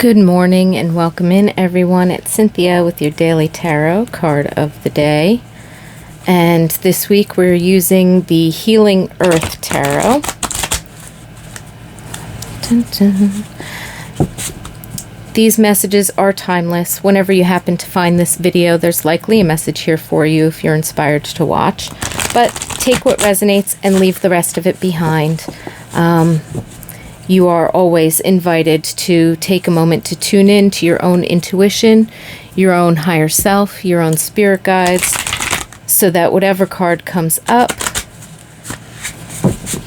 Good morning and welcome in, everyone. It's Cynthia with your daily tarot card of the day. And this week we're using the Healing Earth Tarot. Dun, dun. These messages are timeless. Whenever you happen to find this video, there's likely a message here for you if you're inspired to watch. But take what resonates and leave the rest of it behind. You are always invited to take a moment to tune in to your own intuition, your own higher self, your own spirit guides, so that whatever card comes up,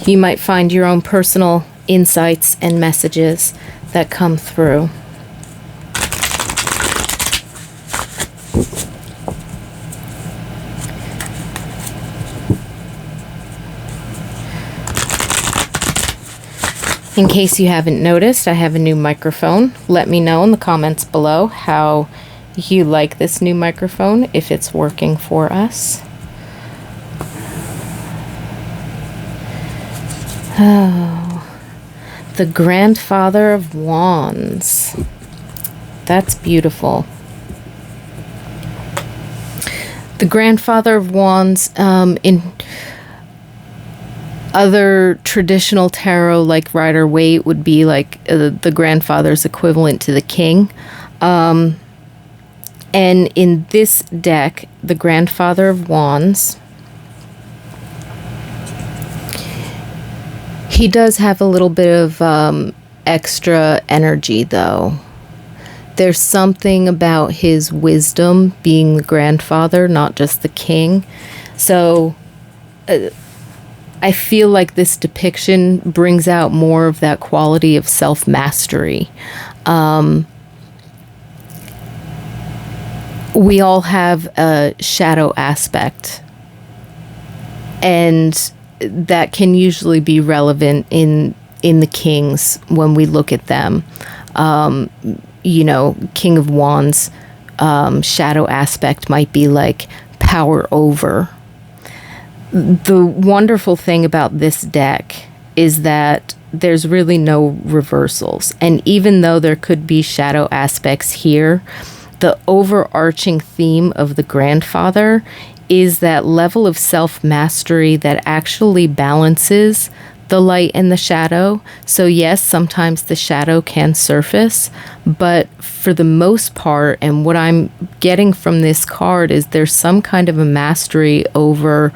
you might find your own personal insights and messages that come through. In case you haven't noticed, I have a new microphone. Let me know in the comments below how you like this new microphone, if it's working for us. Oh, the Grandfather of Wands. That's beautiful. The Grandfather of Wands, in other traditional tarot like Rider-Waite would be like the grandfather's equivalent to the king. And in this deck, the Grandfather of Wands, he does have a little bit of extra energy though. There's something about his wisdom being the grandfather, not just the king. So I feel like this depiction brings out more of that quality of self-mastery. We all have a shadow aspect, and that can usually be relevant in the kings when we look at them. You know, King of Wands, shadow aspect might be like power over. The wonderful thing about this deck is that there's really no reversals. And even though there could be shadow aspects here, the overarching theme of the grandfather is that level of self-mastery that actually balances the light and the shadow. So yes, sometimes the shadow can surface, but for the most part, and what I'm getting from this card is there's some kind of a mastery over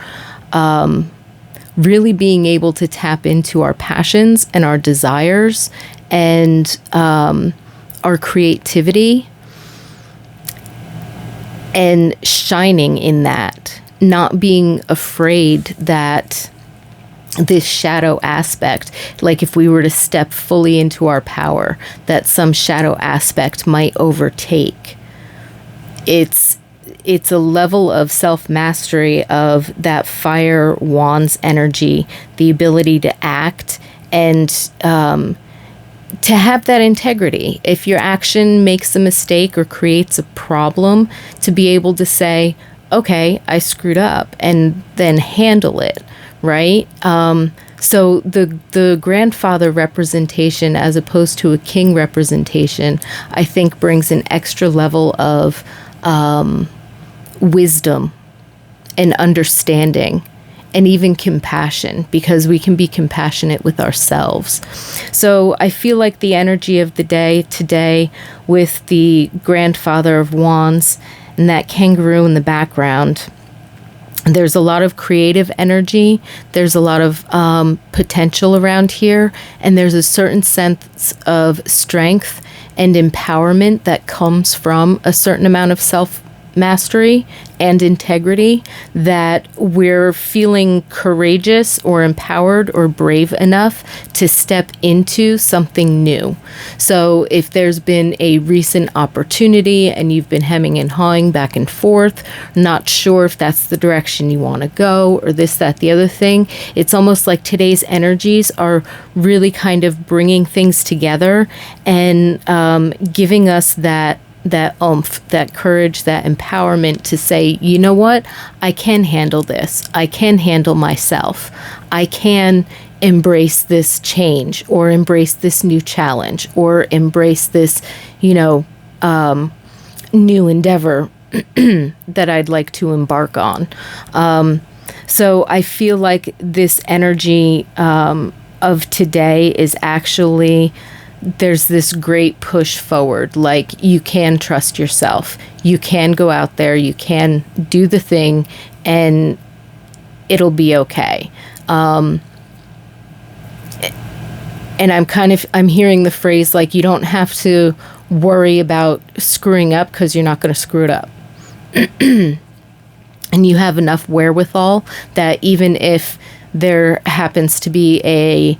really being able to tap into our passions and our desires and our creativity and shining in that, not being afraid that this shadow aspect, like if we were to step fully into our power, that some shadow aspect might overtake. It's a level of self-mastery of that fire wands energy, the ability to act and to have that integrity. If your action makes a mistake or creates a problem, to be able to say, okay, I screwed up, and then handle it, right? So the grandfather representation as opposed to a king representation, I think brings an extra level of wisdom and understanding and even compassion, because we can be compassionate with ourselves. So I feel like the energy of the day today with the Grandfather of Wands and that kangaroo in the background, there's a lot of creative energy. There's a lot of potential around here. And there's a certain sense of strength and empowerment that comes from a certain amount of self-mastery and integrity, that we're feeling courageous or empowered or brave enough to step into something new. So if there's been a recent opportunity and you've been hemming and hawing back and forth, not sure if that's the direction you want to go or this, that, the other thing, it's almost like today's energies are really kind of bringing things together and giving us that oomph, that courage, that empowerment to say, you know what, I can handle this. I can handle myself. I can embrace this change, or embrace this new challenge, or embrace this, new endeavor that I'd like to embark on. So I feel like this energy of today is actually, there's this great push forward. Like, you can trust yourself. You can go out there. You can do the thing, and it'll be okay. And I'm hearing the phrase, like, you don't have to worry about screwing up because you're not going to screw it up. And you have enough wherewithal that even if there happens to be a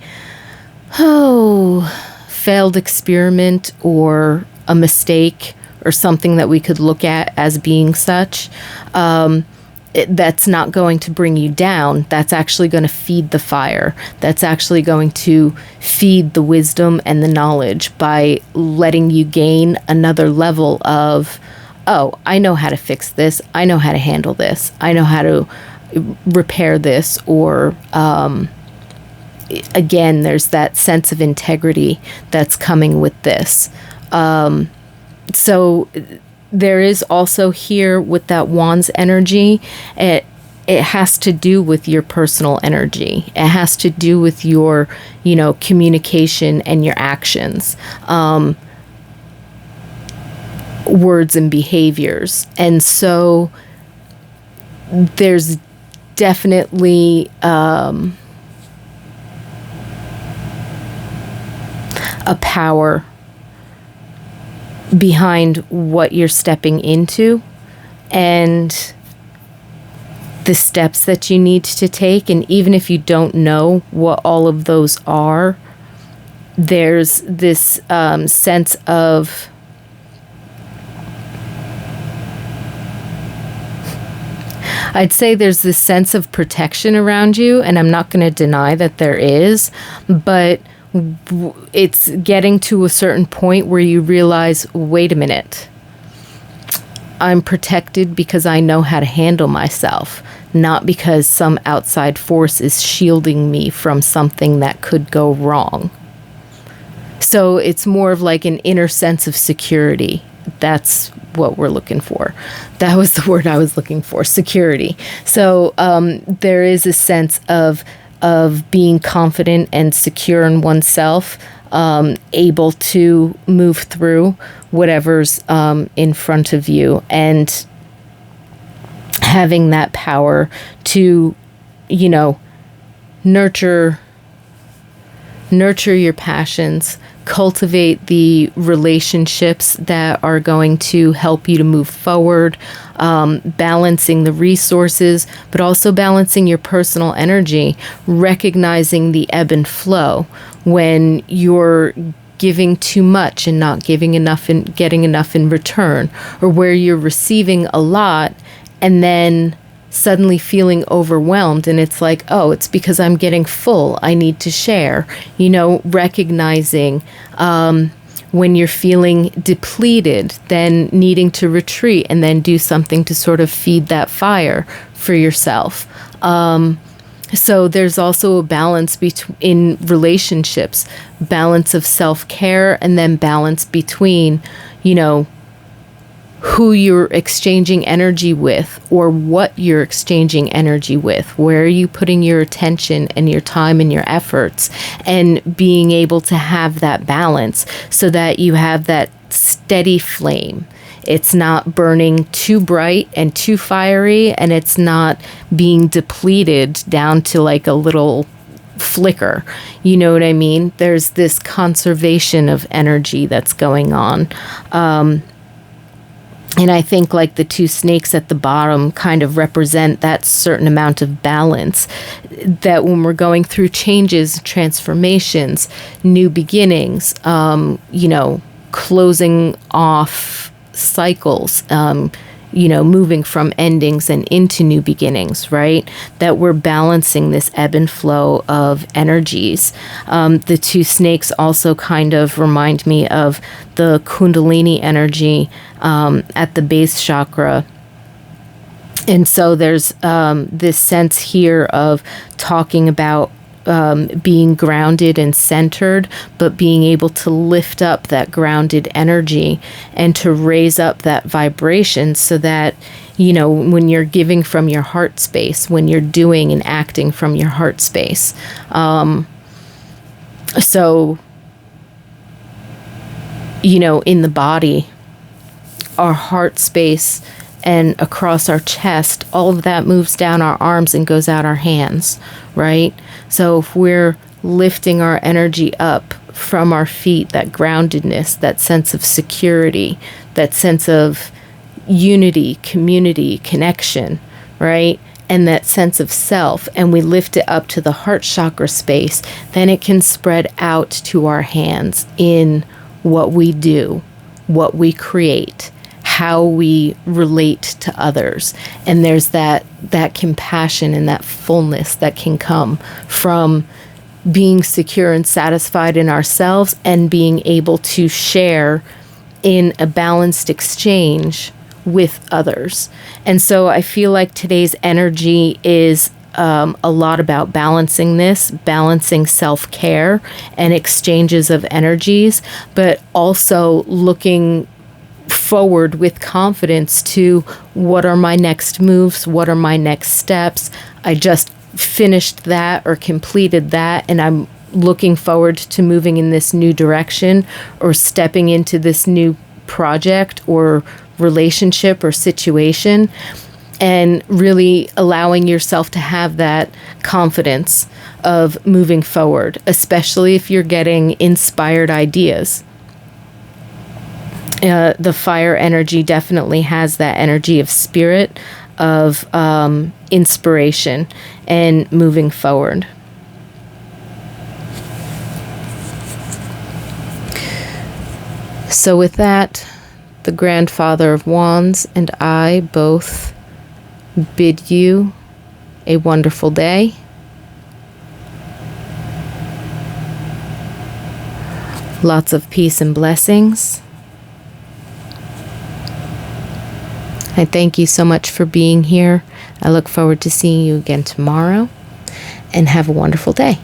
failed experiment or a mistake or something that we could look at as being such, that's not going to bring you down. That's actually going to feed the fire. That's actually going to feed the wisdom and the knowledge by letting you gain another level of, oh, I know how to fix this. I know how to handle this. I know how to repair this. Or, again, there's that sense of integrity that's coming with this. So there is also here with that Wands energy, it has to do with your personal energy. It has to do with your, communication and your actions, words and behaviors. And so there's definitely a power behind what you're stepping into and the steps that you need to take. And even if you don't know what all of those are, there's this sense of I'd say there's this sense of protection around you, and I'm not going to deny that there is, but it's getting to a certain point where you realize, wait a minute, I'm protected because I know how to handle myself, not because some outside force is shielding me from something that could go wrong. So it's more of like an inner sense of security. That's what we're looking for. That was the word I was looking for, security. So there is a sense of being confident and secure in oneself, able to move through whatever's in front of you, and having that power to, nurture your passions, cultivate the relationships that are going to help you to move forward, balancing the resources, but also balancing your personal energy, recognizing the ebb and flow when you're giving too much and not giving enough and getting enough in return, or where you're receiving a lot and then suddenly feeling overwhelmed, and it's like, oh, it's because I'm getting full, I need to share. Recognizing when you're feeling depleted, then needing to retreat and then do something to sort of feed that fire for yourself. So there's also a balance in relationships, balance of self-care, and then balance between, who you're exchanging energy with, or what you're exchanging energy with. Where are you putting your attention and your time and your efforts, and being able to have that balance so that you have that steady flame. It's not burning too bright and too fiery, and it's not being depleted down to like a little flicker. You know what I mean? There's this conservation of energy that's going on. And I think like the two snakes at the bottom kind of represent that certain amount of balance, that when we're going through changes, transformations, new beginnings, closing off cycles, moving from endings and into new beginnings, right? That we're balancing this ebb and flow of energies. The two snakes also kind of remind me of the Kundalini energy at the base chakra. And so there's this sense here of talking about being grounded and centered, but being able to lift up that grounded energy and to raise up that vibration so that, you know, when you're giving from your heart space, when you're doing and acting from your heart space. So, you know, in the body, our heart space and across our chest, all of that moves down our arms and goes out our hands, right? So if we're lifting our energy up from our feet, that groundedness, that sense of security, that sense of unity, community, connection, right? And that sense of self, and we lift it up to the heart chakra space, then it can spread out to our hands in what we do, what we create, how we relate to others. And there's that compassion and that fullness that can come from being secure and satisfied in ourselves and being able to share in a balanced exchange with others. And so I feel like today's energy is a lot about balancing this, balancing self-care and exchanges of energies, but also looking forward with confidence to what are my next moves, what are my next steps. I just finished that or completed that, and I'm looking forward to moving in this new direction or stepping into this new project or relationship or situation, and really allowing yourself to have that confidence of moving forward, especially if you're getting inspired ideas. The fire energy definitely has that energy of spirit, of inspiration, and moving forward. So with that, the Grandfather of Wands and I both bid you a wonderful day. Lots of peace and blessings. I thank you so much for being here. I look forward to seeing you again tomorrow, and have a wonderful day.